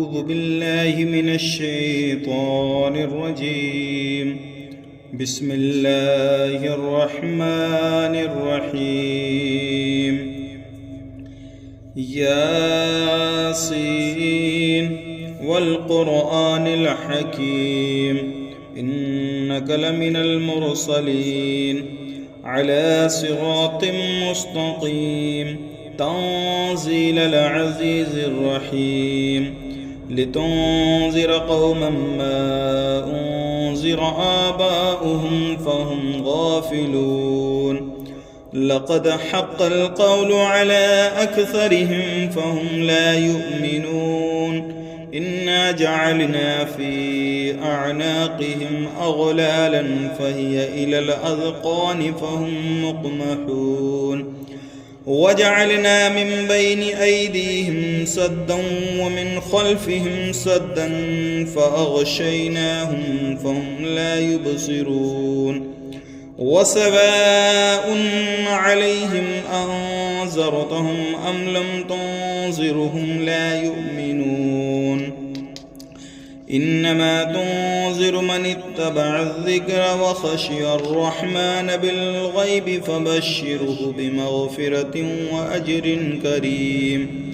أعوذ بالله من الشيطان الرجيم. بسم الله الرحمن الرحيم. ياسين والقرآن الحكيم إنك لمن المرسلين على صراط مستقيم تنزيل العزيز الرحيم لتنذر قوما ما أنذر آباؤهم فهم غافلون لقد حق القول على أكثرهم فهم لا يؤمنون إنا جعلنا في أعناقهم أغلالا فهي إلى الأذقان فهم مقمحون وجعلنا من بين أيديهم سدا ومن خلفهم سدا فأغشيناهم فهم لا يبصرون وسواء عليهم أنذرتهم أم لم تنذرهم لا يؤمنون إنما تنذر من اتبع الذكر وخشي الرحمن بالغيب فبشره بمغفرة وأجر كريم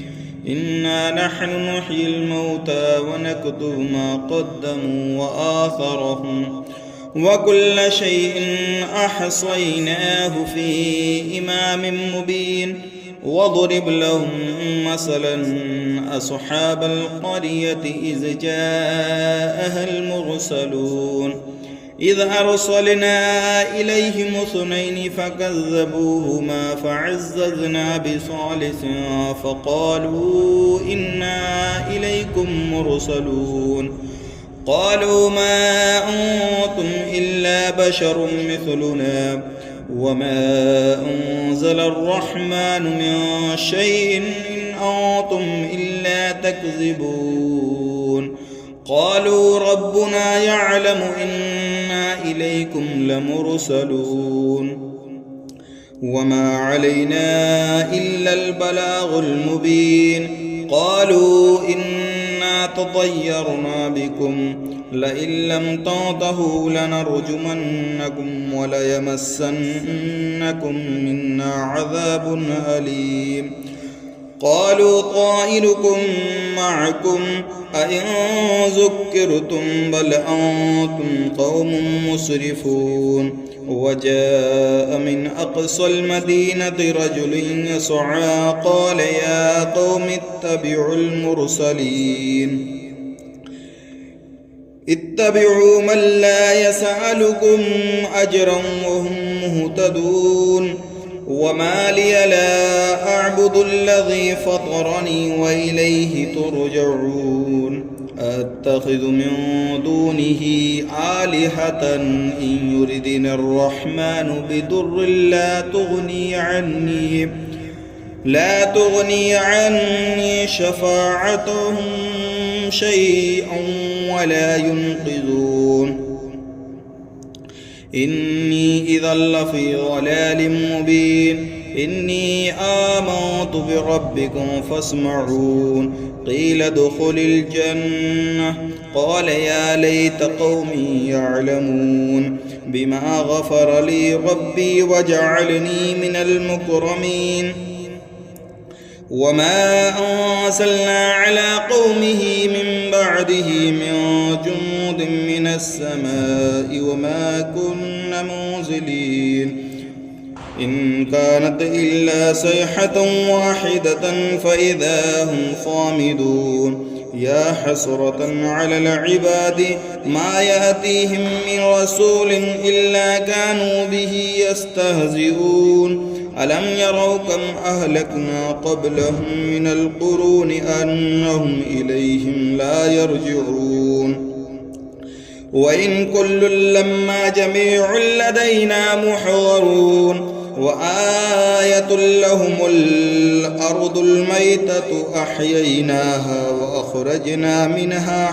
إنا نحن نحيي الموتى ونكتب ما قدموا وآثرهم وكل شيء أحصيناه في إمام مبين واضرب لهم مثلا أصحاب القرية إذ جاءها المرسلون إذ أرسلنا إليهم اثنين فكذبوهما فعززنا بثالث فقالوا إنا إليكم مرسلون قالوا ما أنتم إلا بشر مثلنا وما أنزل الرحمن من شيء إن أنتم إلا تكذبون قالوا ربنا يعلم إنا إليكم لمرسلون وما علينا إلا البلاغ المبين قالوا إنا تطيرنا بكم لئن لم تنتهوا لنرجمنكم وليمسنكم منا عذاب أليم قالوا طائركم معكم أئن ذكرتم بل أنتم قوم مسرفون وجاء من أقصى المدينة رجل يسعى قال يا قوم اتبعوا المرسلين اتبعوا من لا يسألكم أجرا وهم مهتدون وما لي لا أعبد الذي فطرني وإليه ترجعون أتخذ من دونه آلهة إن يردني الرحمن بضر لا تغني عني شفاعتهم شيئا ولا ينقذون إني إذا لفي ضلال مبين إني آمنت بربكم فاسمعون قيل ادخل الجنة قال يا ليت قومي يعلمون بما غفر لي ربي وجعلني من المكرمين وما أرسلنا على قومه من بعده من جند من السماء وما كنا منزلين إن كانت إلا صيحة واحدة فإذا هم صامدون يا حسرة على العباد ما يأتيهم من رسول إلا كانوا به يستهزئون ألم يروا كم أهلكنا قبلهم من القرون أنهم إليهم لا يرجعون وإن كل لما جميع لدينا محضرون وآية لهم الأرض الميتة أحييناها وأخرجنا منها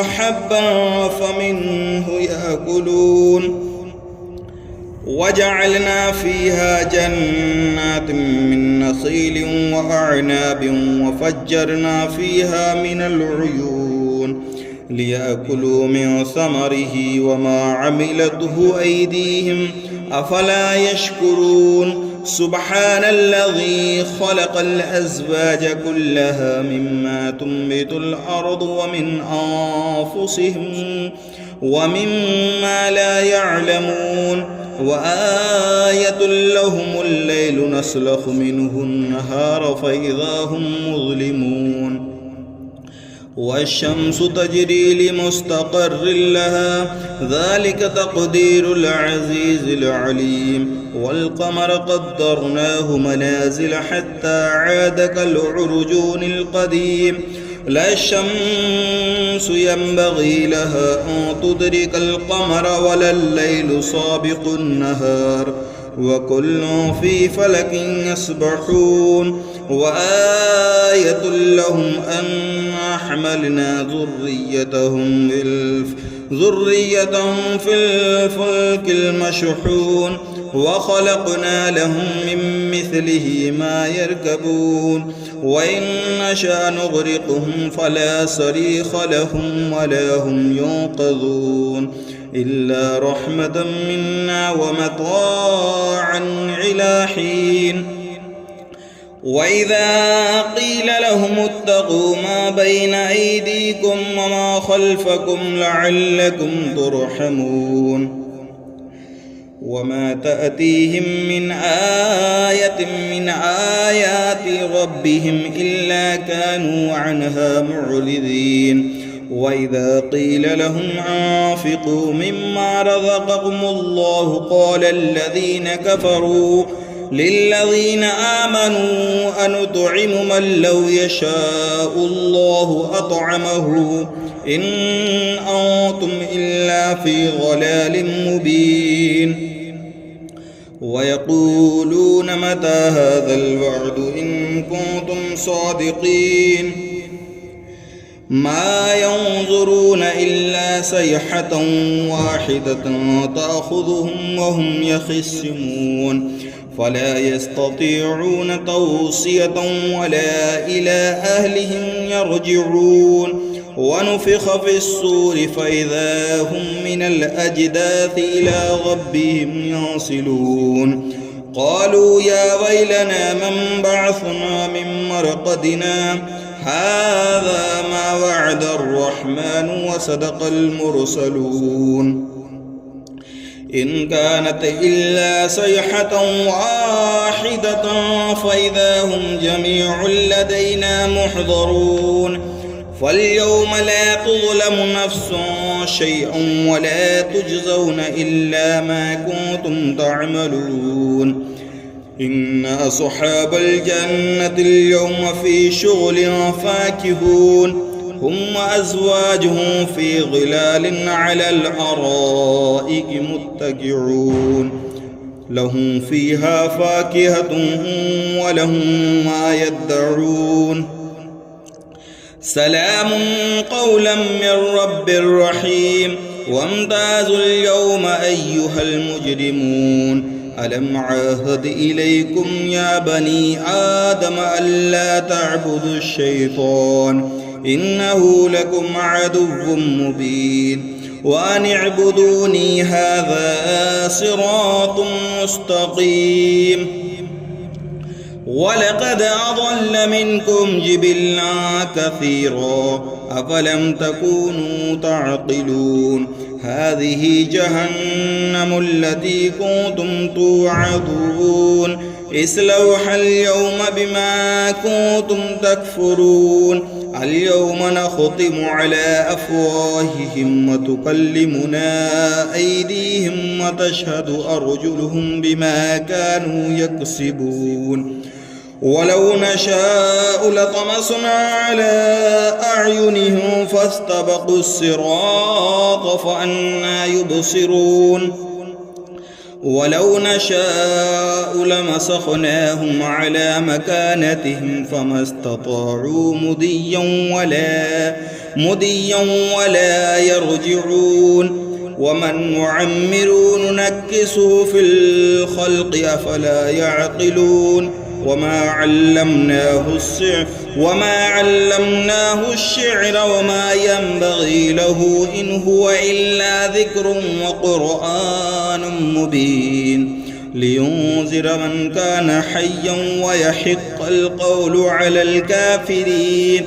حبا فمنه يأكلون وجعلنا فيها جنات من نخيل وأعناب وفجرنا فيها من العيون ليأكلوا من ثمره وما عملته أيديهم أفلا يشكرون سبحان الذي خلق الأزواج كلها مما تنبت الأرض ومن أنفسهم ومما لا يعلمون وآية لهم الليل نسلخ منه النهار فإذا هم مظلمون والشمس تجري لمستقر لها ذلك تقدير العزيز العليم والقمر قدرناه منازل حتى عاد كالعرجون القديم لا الشمس ينبغي لها أن تدرك القمر ولا الليل سابق النهار وكل في فلك يسبحون وآية لهم أنا حملنا ذريتهم في الفلك المشحون وخلقنا لهم من مثله ما يركبون وإن نشأ نغرقهم فلا صريخ لهم ولا هم ينقذون إلا رحمة منا ومتاعا إلى حين وإذا قيل لهم اتقوا ما بين أيديكم وما خلفكم لعلكم ترحمون وما تأتيهم من آية من آيات ربهم إلا كانوا عنها معرضين وإذا قيل لهم أنفقوا مما رزقكم الله قال الذين كفروا للذين آمنوا أنطعم من لو يشاء الله أطعمه إن أنتم إلا في ضلال مبين ويقولون متى هذا الوعد إن كنتم صادقين ما ينظرون إلا صيحة واحدة تأخذهم وهم يخصمون فلا يستطيعون توصية ولا إلى أهلهم يرجعون ونفخ في الصور فإذا هم من الأجداث إلى ربهم ينسلون قالوا يا ويلنا من بعثنا من مرقدنا هذا ما وعد الرحمن وصدق المرسلون إن كانت إلا صيحة واحدة فإذا هم جميع لدينا محضرون فاليوم لا تظلم نفس شيئا ولا تجزون إلا ما كنتم تعملون إن أصحاب الجنة اليوم في شغل فاكهون هم وأزواجهم في ظلال على الأرائك متكئون لهم فيها فاكهة ولهم ما يدعون سلام قولا من رب رحيم وامتازوا اليوم أيها المجرمون ألم عاهد إليكم يا بني آدم ألا تعبدوا الشيطان إنه لكم عدو مبين وأن اعبدوني هذا صراط مستقيم ولقد أضل منكم جبلا كثيرا أفلم تكونوا تعقلون هذه جهنم التي كنتم توعدون اصلوها اليوم بما كنتم تكفرون اليوم نختم على أفواههم وتكلمنا أيديهم وتشهد أرجلهم بما كانوا يكسبون ولو نشاء لطمسنا على أعينهم فاستبقوا الصراط فأنى يبصرون ولو نشاء لمسخناهم على مكانتهم فما استطاعوا مضيا ولا يرجعون ومن نعمره ننكسه في الخلق أفلا يعقلون وما علمناه الشعر وما ينبغي له إن هو إلا ذكر وقرآن مبين لينذر من كان حيا ويحق القول على الكافرين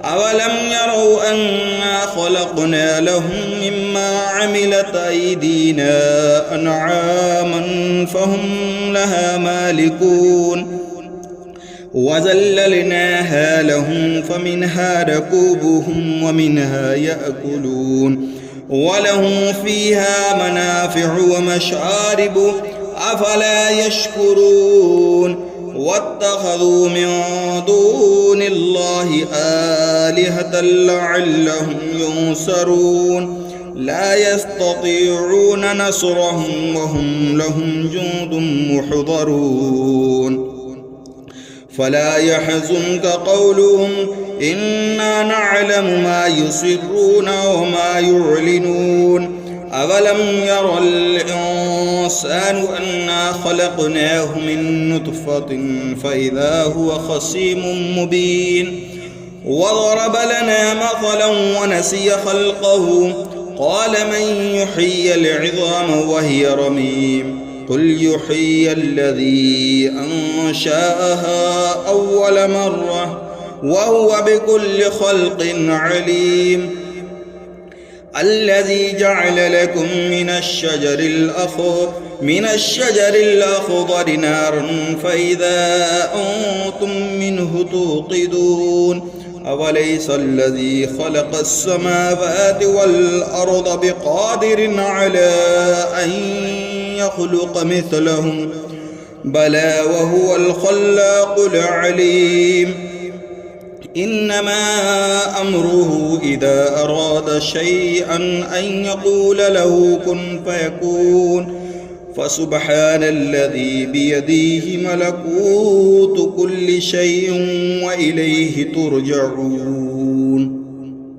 أولم يروا أنا خلقنا لهم مما عملت أيدينا أنعاما فهم لها مالكون وذللناها لهم فمنها ركوبهم ومنها يأكلون ولهم فيها منافع ومشارب أفلا يشكرون واتخذوا من دون الله آلهة لعلهم ينصرون لا يستطيعون نصرهم وهم لهم جند محضرون فلا يحزنك قولهم إنا نعلم ما يسرون وما يعلنون أولم ير الإنسان أنا خلقناه من نطفة فإذا هو خصيم مبين وضرب لنا مثلا ونسي خلقه قال من يحيي العظام وهي رميم قل يحيي الذي أنشأها أول مرة وهو بكل خلق عليم الذي جعل لكم من الشجر الأخضر نارا فإذا أنتم منه توقدون أوليس الذي خلق السماوات والأرض بقادر على أن يخلق مثلهم بلى وهو الخلاق العليم إنما أمره إذا أراد شيئا أن يقول له كن فيكون فسبحان الذي بيده ملكوت كل شيء وإليه ترجعون